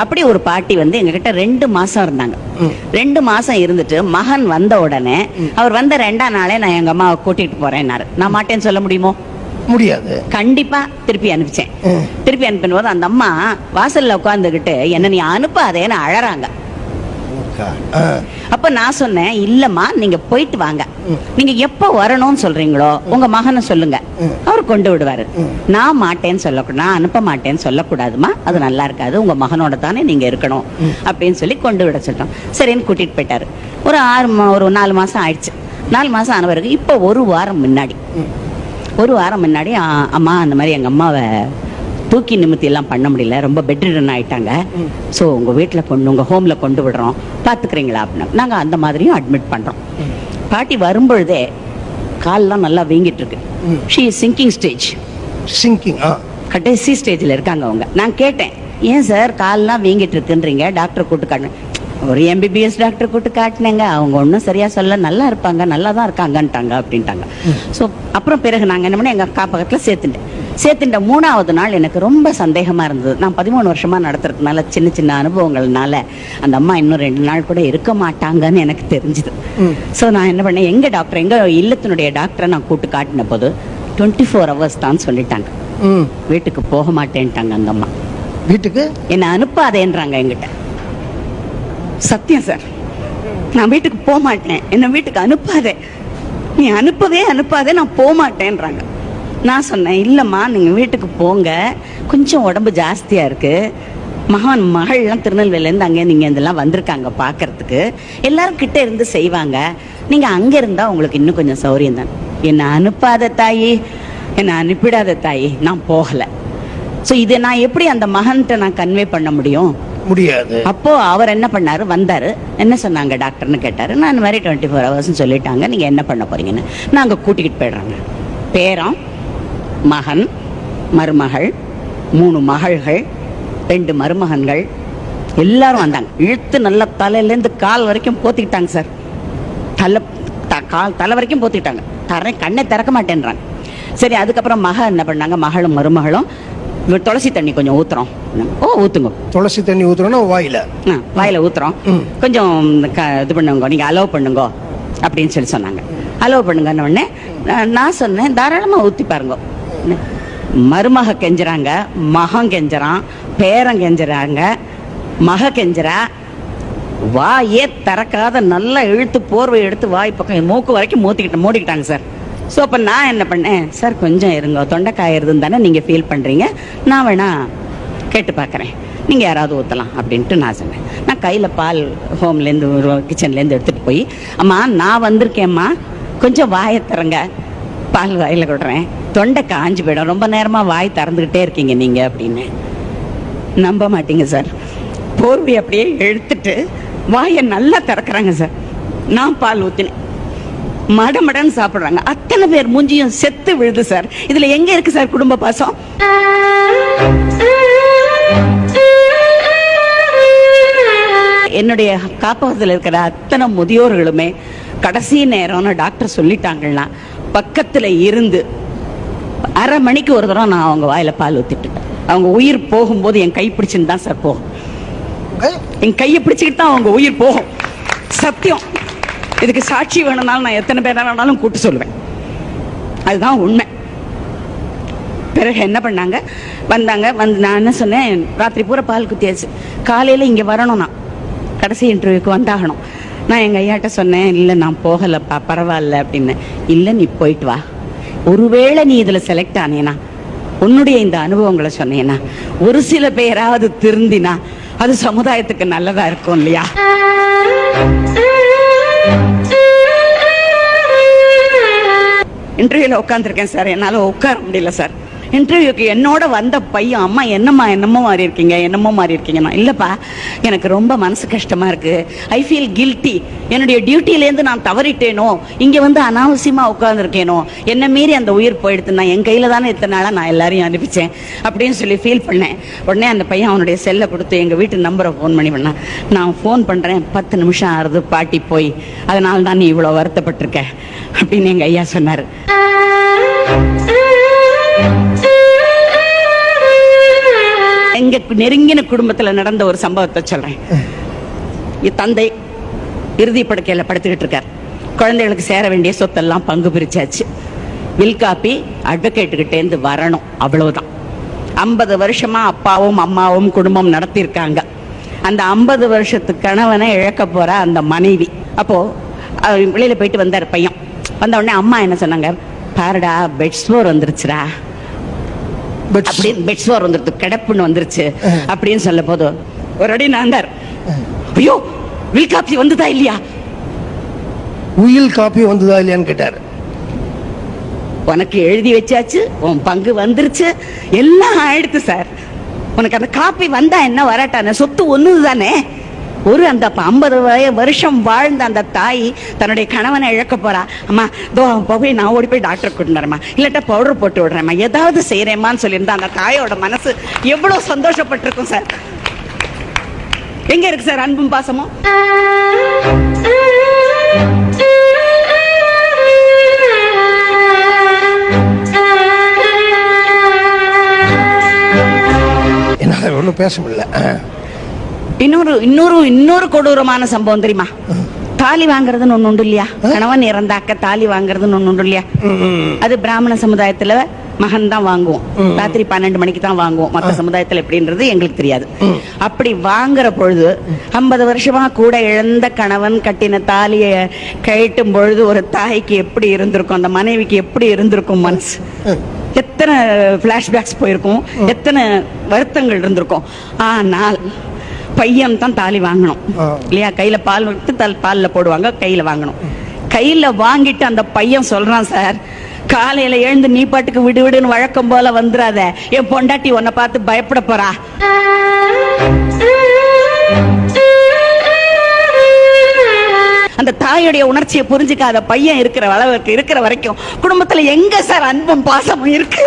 அப்படி ஒரு பாட்டி வந்து எங்ககிட்ட 2 மாசம் இருந்தாங்க. 2 மாசம் இருந்துட்டு மகன் வந்த உடனே அவர் வந்த 2ஆம் நாளே நான் எங்க அம்மாவை கூட்டிட்டு போறேன்னாரு. நான் மாட்டேன்னு சொல்ல முடியுமோ? முடியாது. கண்டிப்பா திருப்பி அனுப்பிச்சேன். திருப்பி அனுப்பின போது அந்த அம்மா வாசல்ல உட்கார்ந்துகிட்டு என்ன நீ அனுப்பாதேன்னு அழறாங்க. அப்ப நான் சொன்னேன், இல்லம்மா நீங்க போயிட்டு வாங்க, நீங்க எப்ப வரணும்னு சொல்றீங்களோ உங்க மகனை சொல்லுங்க, அவர் கொண்டு விடுவாரு. நான் மாட்டேன்னு சொல்லக்கூடாது, நான் அனுப்ப மாட்டேன்னு சொல்லக்கூடாதுமா, அது நல்லா இருக்காது, உங்க மகனோட தானே நீங்க இருக்கணும் அப்படின்னு சொல்லி கொண்டு விட சொல்லிட்டோம். சரின்னு கூட்டிட்டு போயிட்டாரு. ஒரு 4 மாசம் ஆயிடுச்சு. 4 மாசம் ஆன பிறகு இப்ப ஒரு வாரம் முன்னாடி அம்மா அந்த மாதிரி எங்க அம்மாவை தூக்கி நிமித்தி எல்லாம் பண்ண முடியல, ரொம்ப பெட்ரிடன் ஆயிட்டாங்க, ஸோ உங்க வீட்டில் உங்க ஹோம்ல கொண்டு விடுறோம், பாத்துக்கிறீங்களா அப்படின்னு. நாங்க அந்த மாதிரியும் அட்மிட் பண்றோம். பாட்டி வரும்பொழுதே கால்லாம் நல்லா வீங்கிட்டு இருக்கு. ஷீ சிங்கிங் ஸ்டேஜ், கடைசி ஸ்டேஜ்ல இருக்காங்க அவங்க. நான் கேட்டேன், ஏன் சார் கால்லாம் வீங்கிட்டு இருக்குன்றீங்க, டாக்டர் கூட்டு காட்டினேன். ஒரு MBBS டாக்டர் கூட்டு காட்டினேங்க, அவங்க ஒன்றும் சரியா சொல்ல, நல்லா இருப்பாங்க, நல்லா தான் இருக்காங்கன்ட்டாங்க அப்படின்ட்டாங்க. ஸோ அப்புறம் பிறகு நாங்கள் என்ன பண்ணோம், எங்கள் அக்கா பக்கத்தில் சேர்த்துட்ட 3ஆவது நாள் எனக்கு ரொம்ப சந்தேகமா இருந்தது. நான் 13 வருஷமா நடத்துறதுனால சின்ன சின்ன அனுபவங்கள்னால அந்த அம்மா இன்னும் 2 நாள் கூட இருக்க மாட்டாங்கன்னு எனக்கு தெரிஞ்சுது. ஸோ நான் என்ன பண்ணேன், எங்க இல்லத்தினுடைய டாக்டரை நான் கூட்டு காட்டின போது 24 hours தான் சொல்லிட்டாங்க. வீட்டுக்கு போக மாட்டேன்ட்டாங்க அந்த அம்மா. வீட்டுக்கு என்ன அனுப்பாதேன்றாங்க என்கிட்ட. சத்தியம் சார், நான் வீட்டுக்கு போக மாட்டேன், என்ன வீட்டுக்கு அனுப்பாதே, நீ அனுப்பாதே, நான் போக மாட்டேன்றாங்க. நான் சொன்னேன், இல்லம்மா நீங்க வீட்டுக்கு போங்க, கொஞ்சம் உடம்பு ஜாஸ்தியா இருக்கு, மகள்லாம் திருநெல்வேலியிலேருந்து அங்கே நீங்க இதெல்லாம் வந்திருக்காங்க பாக்குறதுக்கு, எல்லாரும் கிட்ட இருந்து செய்வாங்க, நீங்க அங்க இருந்தா உங்களுக்கு இன்னும் கொஞ்சம் சௌரியம் தான். என்ன அனுப்பாத தாயி, என்ன அனுப்பிடாத தாயி, நான் போகல. ஸோ இதை நான் எப்படி அந்த மகன்கிட்ட நான் கன்வே பண்ண முடியாது. அப்போ அவர் என்ன பண்ணாரு, வந்தாரு, என்ன சொன்னாங்க டாக்டர்னு கேட்டாரு. நான் இந்த மாதிரி 24 hours சொல்லிட்டாங்க, நீங்க என்ன பண்ண போறீங்கன்னு. நாங்க கூட்டிக்கிட்டு போயிடுறாங்க. பேரன், மகன், மருமகள், 3 மகள்கள், 2 மருமகன்கள், எல்லாரும் வந்தாங்க. இழுத்து நல்ல தலையிலேருந்து கால் வரைக்கும் போத்திக்கிட்டாங்க சார். தலை வரைக்கும் போத்திக்கிட்டாங்க. கண்ணை திறக்க மாட்டேன்றாங்க. சரி, அதுக்கப்புறம் என்ன பண்ணாங்க, மகளும் மருமகளும் துளசி தண்ணி கொஞ்சம் ஊத்துறோம். ஊத்துங்க, துளசி தண்ணி ஊத்துறோம்னா வாயில ஊத்துறோம், கொஞ்சம் இது பண்ணுங்க, நீங்க அலோவ் பண்ணுங்க அப்படின்னு சொன்னாங்க. அலோவ் பண்ணுங்கன்னு உடனே நான் சொன்னேன், தாராளமா ஊத்தி பாருங்க. மருமக கெஞ்சுறாங்க, மகன் கெஞ்சுறான், பேரன் கெஞ்சுறாங்க, மக கெஞ்சுறா, வாயே திறக்காத நல்லா இழுத்து போர்வை எடுத்து வாய் பக்கம் மூக்கு வரைக்கும் மூடிக்கிட்டாங்க சார். ஸோ அப்போ நான் என்ன பண்ணேன், சார் கொஞ்சம் இருங்க, தொண்டைக்காயிருதுன்னு தானே நீங்கள் ஃபீல் பண்ணுறீங்க, நான் வேணா கேட்டு பார்க்குறேன், நீங்கள் யாராவது ஊற்றலாம் அப்படின்ட்டு நான் சொன்னேன். நான் கையில் பால் ஹோம்லேருந்து கிச்சன்லேருந்து எடுத்துகிட்டு போய், அம்மா நான் வந்திருக்கேம்மா, கொஞ்சம் வாயை திறங்க, பால் வாயில் கொடுறேன், தொண்டை காஞ்சு போயிடும், ரொம்ப நேரமாக வாய் திறந்துக்கிட்டே இருக்கீங்க நீங்கள் அப்படின்னு. நம்ப மாட்டீங்க சார், போர்வை அப்படியே எடுத்துட்டு வாயை நல்லா திறக்கிறாங்க சார். நான் பால் ஊற்றினேன், மடமடன்னு சாப்பிடுறாங்க. அத்தனை பேர் மூஞ்சியும் செத்து விழுது சார். இதுல எங்க இருக்கு சார் குடும்ப பாசம்? என்னுடைய காப்பகத்தில் இருக்கிற அத்தனை முதியோர்களுமே கடைசி நேரம்னு டாக்டர் சொல்லிட்டாங்கன்னா பக்கத்துல இருந்து அரை மணிக்கு ஒரு தடவை நான் அவங்க வாயில பால் ஊத்திட்டு, அவங்க உயிர் போகும்போது என் கை பிடிச்சுன்னு தான் சார் போகும். என் கையை பிடிச்சுக்கிட்டு தான் அவங்க உயிர் போகும். சத்தியம். இதுக்கு சாட்சி வேணும்னாலும் நான் எத்தனை பேர் வேணாலும் கூட்டு சொல்லுவேன். அதுதான் உண்மை. பிறகு என்ன பண்ணாங்க, வந்தாங்க. நான் என்ன சொன்னேன், ராத்திரி பூரா பால் குத்தியாச்சு, காலையில் இங்கே வரணும், நான் கடைசி இன்டர்வியூக்கு வந்தாகணும். நான் எங்கள் ஐயாட்ட சொன்னேன், இல்லை நான் போகலப்பா, பரவாயில்ல அப்படின்னு. இல்லை நீ போயிட்டு வா, ஒருவேளை நீ இதில் செலக்ட் ஆனேனா, உன்னுடைய இந்த அனுபவங்களை சொன்னேன்னா ஒரு சில பேராவது திருந்தினா அது சமுதாயத்துக்கு நல்லதா இருக்கும் இல்லையா? இன்டர்வியூல உட்காந்துருக்கேன் சார், என்னால உட்கார முடியல சார். இன்டர்வியூக்கு என்னோட வந்த பையன், அம்மா என்னமோ மாறி இருக்கீங்க. நான் இல்லப்பா, எனக்கு ரொம்ப மனசு கஷ்டமா இருக்கு, ஐ ஃபீல் கில்ட்டி, என்னுடைய டியூட்டிலேருந்து நான் தவறிட்டேனோ, இங்க வந்து அனாவசியமா உட்கார்ந்துருக்கேனோ, என்ன மீறி அந்த உயிர் போயிடுத்துனா, என் கையில தானே இத்தனை நாளா நான் எல்லாரையும் அனுப்பிச்சேன் அப்படின்னு சொல்லி ஃபீல் பண்ணேன். உடனே அந்த பையன் அவனுடைய செல்லை கொடுத்து எங்க வீட்டு நம்பரை ஃபோன் பண்ணான். நான் ஃபோன் பண்றேன், 10 நிமிஷம் ஆறுது பாட்டி போய், அதனால தான் நீ இவ்வளவு வருத்தப்பட்டிருக்க அப்படின்னு எங்க ஐயா சொன்னாரு. எங்க எங்க நெருங்கின குடும்பத்துல நடந்த ஒரு சம்பவத்தை சொல்றேன். என் தந்தை இறுதி படுக்கையில படுத்துக்கிட்டு இருக்கார். குழந்தைகளுக்கு சேர வேண்டிய சொத்தெல்லாம் பங்கு பிரிச்சாச்சு. வில் காப்பி அட்வொகேட்டுக்கிட்டே இருந்து வரணும், அவ்வளவுதான். 50 வருஷமா அப்பாவும் அம்மாவும் குடும்பம் நடத்தியிருக்காங்க. அந்த 50 வருஷத்து கணவனை இழக்க போற அந்த மனைவி. அப்போ வெளியில போயிட்டு வந்தார் பையன். வந்த உடனே அம்மா என்ன சொன்னாங்க, பாருடா பெட்ஸ்வோர் வந்துருச்சுடா, அப்படின்னு பெட்ஸ்வோர் வந்துருச்சு, கிடப்புன்னு வந்துருச்சு அப்படின்னு சொல்ல போது ஒரு அடி நாந்தார். ஐயோ, வில் காப்பி வந்துதா இல்லையா, உயில் காப்பி வந்ததா இல்லையான்னு கேட்டாரு. உனக்கு எழுதி வச்சாச்சு, உன் பங்கு வந்துருச்சு, எல்லாம் ஆயிடுத்து சார். உனக்கு அந்த காப்பி வந்தா என்ன வராட்டான, சொத்து ஒண்ணுது தானே. ஒரு அந்த 50 வருஷம் வாழ்ந்த அந்த தாய் தன்னுடைய கணவனை இழக்க போறா. அம்மா தோ போய் நான் ஓடி போய் டாக்டர் கூட்டிட்டு வரேம்மா, இல்லாட்டா பவுடர் போட்டு விடுறேம்மா, ஏதாவது செய்யறேம்மான்னு சொல்லியிருந்தா அந்த தாயோட மனசு எவ்வளவு சந்தோஷப்பட்டிருக்கும் சார். எங்க இருக்கு சார் அன்பும் பாசமும்? என்னால ஒன்றும் பேச முடியல. இன்னொரு கொடூரமான சம்பவம் தெரியுமா? தாலி வாங்குறதுன்னு ஒண்ணு உண்டு இல்லையா, கணவன் இறந்தாக்க தாலி வாங்குறதுன்னு ஒண்ணு உண்டு இல்லையா. அது பிராமண சமுதாயத்துல மகன் தான் வாங்குவோம், ராத்திரி 12 மணிக்கு தான் வாங்குவோம். மற்ற சமுதாயத்துல எப்படின்றது எங்களுக்கு தெரியாது. அப்படி வாங்குற பொழுது 50 வருஷமா கூட இழந்த கணவன் கட்டின தாலியை கழட்டும் பொழுது ஒரு தாய்க்கு எப்படி இருந்திருக்கும், அந்த மனைவிக்கு எப்படி இருந்திருக்கும் மனசு, எத்தனை பிளாஷ்பேக்ஸ் போயிருக்கும், எத்தனை வருத்தங்கள் இருந்திருக்கும். ஆனால் பையன் தான் தாலி வாங்கணும் இல்லையா, கையில பால் விட்டு பால்ல போடுவாங்க, கையில வாங்கணும். கையில வாங்கிட்டு அந்த பையன் சொல்றான், சார் காலையில எழுந்து நீ பாட்டுக்கு விடு விடுன்னு வழக்கம் போல வந்துடாத, என் பொண்டாட்டி உன்னை பார்த்து பயப்பட போறா. அந்த தாயுடைய உணர்ச்சியை புரிஞ்சுக்காத பையன் இருக்கிற அளவுக்கு இருக்கிற வரைக்கும் குடும்பத்துல எங்க சார் அன்பும் பாசமும் இருக்கு?